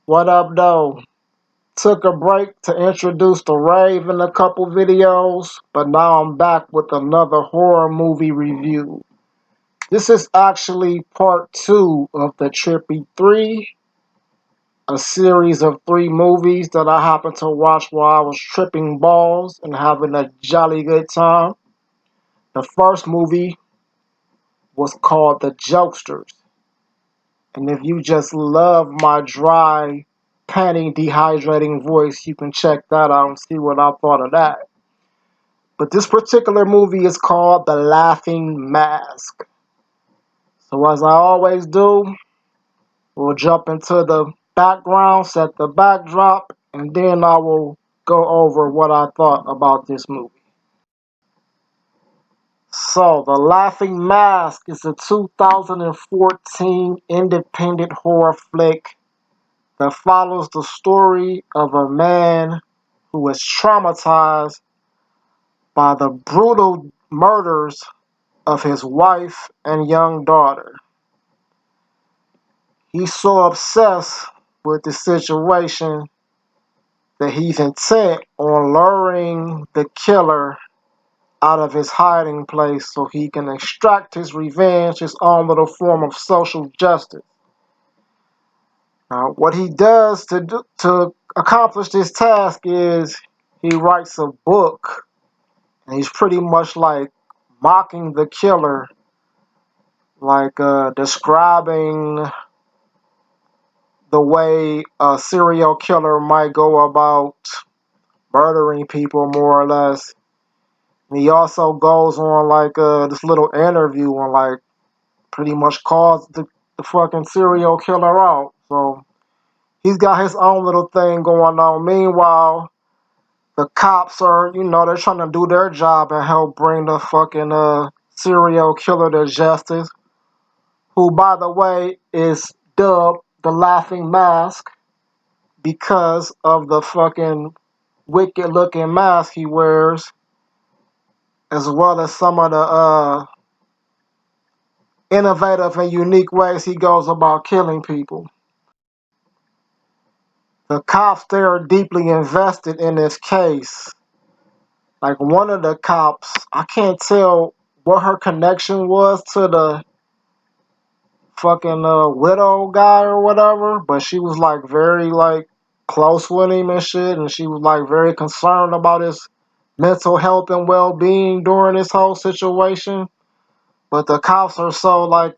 What up, though? Took a break to introduce the rave in a couple videos, but now I'm back with another horror movie review. This is actually part 2 of the Trippy 3, a series of 3 movies that I happened to watch while I was tripping balls and having a jolly good time. The first movie was called The Jokesters, and if you just love my dry, panting, dehydrating voice, you can check that out and see what I thought of that. But this particular movie is called The Laughing Mask. So as I always do, we'll jump into the background, set the backdrop, and then I will go over what I thought about this movie. So, The Laughing Mask is a 2014 independent horror flick that follows the story of a man who was traumatized by the brutal murders of his wife and young daughter. He's so obsessed with the situation that he's intent on luring the killer out of his hiding place so he can extract his revenge, his own little form of social justice. Now, what he does to accomplish this task is he writes a book, and he's pretty much like mocking the killer, like describing the way a serial killer might go about murdering people, more or less. And he also goes on like this little interview and like pretty much calls the fucking serial killer out. So he's got his own little thing going on. Meanwhile, the cops are, they're trying to do their job and help bring the fucking serial killer to justice, who, by the way, is dubbed the Laughing Mask because of the fucking wicked looking mask he wears, as well as some of the innovative and unique ways he goes about killing people. The cops, they are deeply invested in this case. Like one of the cops, I can't tell what her connection was to the fucking widow guy or whatever, but she was like very like close with him and shit, and she was like very concerned about his mental health and well-being during this whole situation. But the cops are so like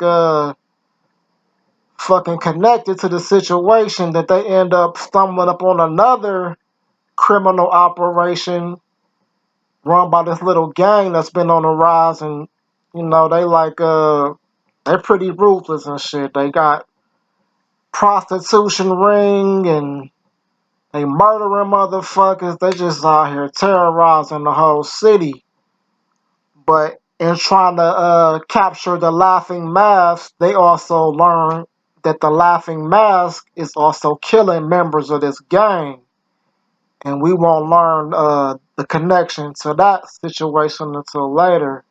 fucking connected to the situation that they end up stumbling upon another criminal operation run by this little gang that's been on the rise, and they like they're pretty ruthless and shit. They got prostitution ring and they murdering motherfuckers. They just out here terrorizing the whole city. But in trying to capture the Laughing Mask, they also learn that the Laughing Mask is also killing members of this gang. And we won't learn the connection to that situation until later.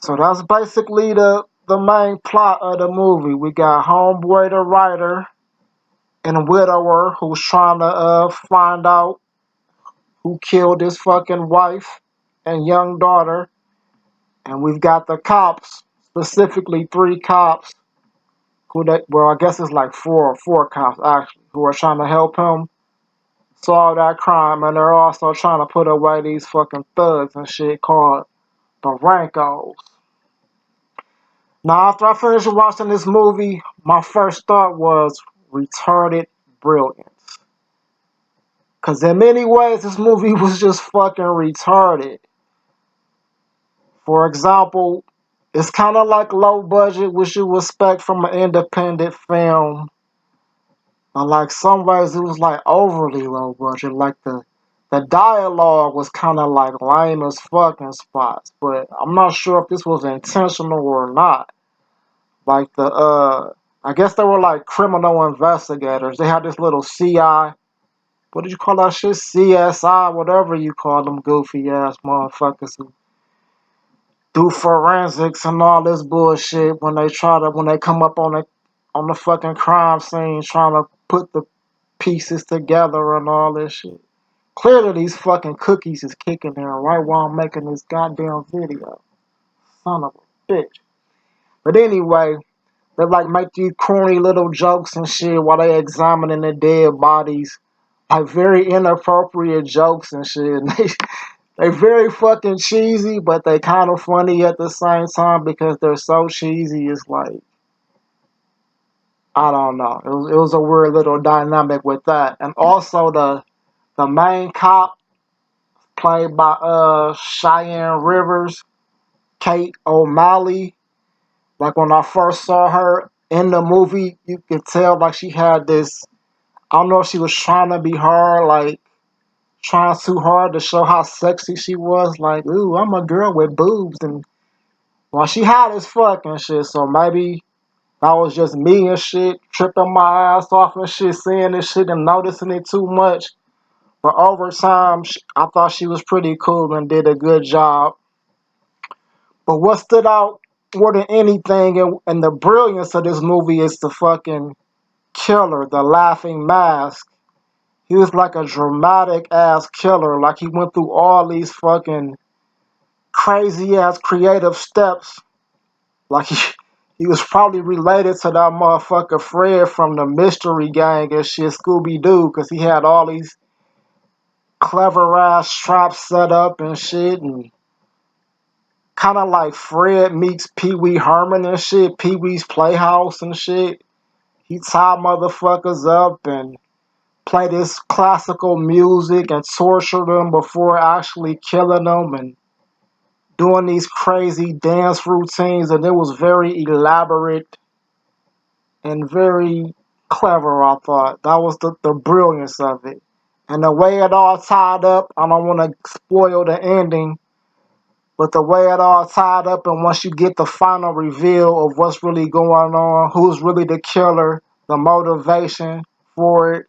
So that's basically the main plot of the movie. We got Homeboy the writer and widower who's trying to find out who killed his fucking wife and young daughter. And we've got the cops, specifically 3 cops, well, I guess it's like four cops actually, who are trying to help him solve that crime. And they're also trying to put away these fucking thugs and shit called the Rankos. Now, after I finished watching this movie, my first thought was retarded brilliance. Because in many ways, this movie was just fucking retarded. For example, it's kind of like low budget, which you expect from an independent film. But like some ways, it was like overly low budget. Like the dialogue was kind of like lame as fucking spots. But I'm not sure if this was intentional or not. Like I guess they were like criminal investigators. They had this little CI. What did you call that shit? CSI, whatever you call them goofy ass motherfuckers who do forensics and all this bullshit when they come up on the fucking crime scene trying to put the pieces together and all this shit. Clearly these fucking cookies is kicking in right while I'm making this goddamn video. Son of a bitch. But anyway, they like make these corny little jokes and shit while they examining the dead bodies. Like very inappropriate jokes and shit. And they very fucking cheesy, but they kind of funny at the same time because they're so cheesy. It's like, I don't know. It was a weird little dynamic with that. And also the main cop played by Cheyenne Rivers, Kate O'Malley. Like when I first saw her in the movie, you could tell like she had this. I don't know if she was trying to be hard, like trying too hard to show how sexy she was. Like, ooh, I'm a girl with boobs, and well, she hot as fuck and shit. So maybe that was just me and shit, tripping my ass off and shit, seeing this shit and noticing it too much. But over time, I thought she was pretty cool and did a good job. But what stood out more than anything, and the brilliance of this movie is the fucking killer, the laughing mask. He was like a dramatic ass killer. Like he went through all these fucking crazy ass creative steps. Like he was probably related to that motherfucker Fred from the Mystery Gang and shit, Scooby Doo, because he had all these clever ass traps set up and shit, and kind of like Fred meets Pee Wee Herman and shit, Pee Wee's Playhouse and shit. He tied motherfuckers up and play this classical music and torture them before actually killing them and doing these crazy dance routines. And it was very elaborate and very clever, I thought. That was the brilliance of it. And the way it all tied up, I don't want to spoil the ending, but the way it all tied up, and once you get the final reveal of what's really going on, who's really the killer, the motivation for it,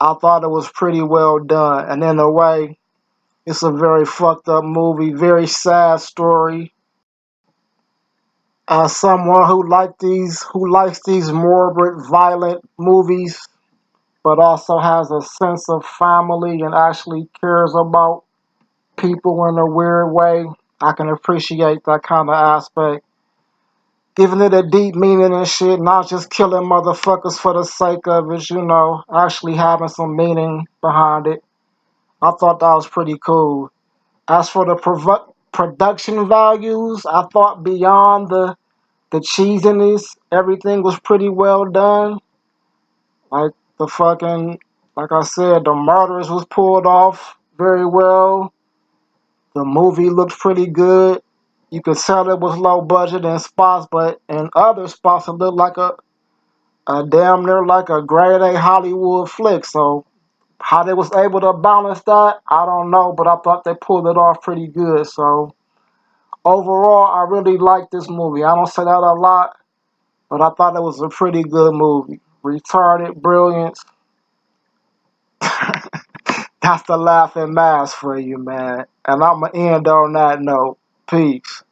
I thought it was pretty well done. And in a way, it's a very fucked up movie, very sad story. As someone who likes these morbid, violent movies, but also has a sense of family and actually cares about people in a weird way, I can appreciate that kind of aspect. Giving it a deep meaning and shit, not just killing motherfuckers for the sake of it, actually having some meaning behind it. I thought that was pretty cool. As for the production values, I thought beyond the cheesiness, everything was pretty well done. Like the fucking, like I said, the murders was pulled off very well. The movie looked pretty good. You could tell it was low budget in spots, but in other spots it looked like a damn near like a grade A Hollywood flick. So how they was able to balance that, I don't know, but I thought they pulled it off pretty good. So overall, I really liked this movie. I don't say that a lot, but I thought it was a pretty good movie. Retarded brilliance. That's the laughing mask for you, man. And I'm going to end on that note. Peace.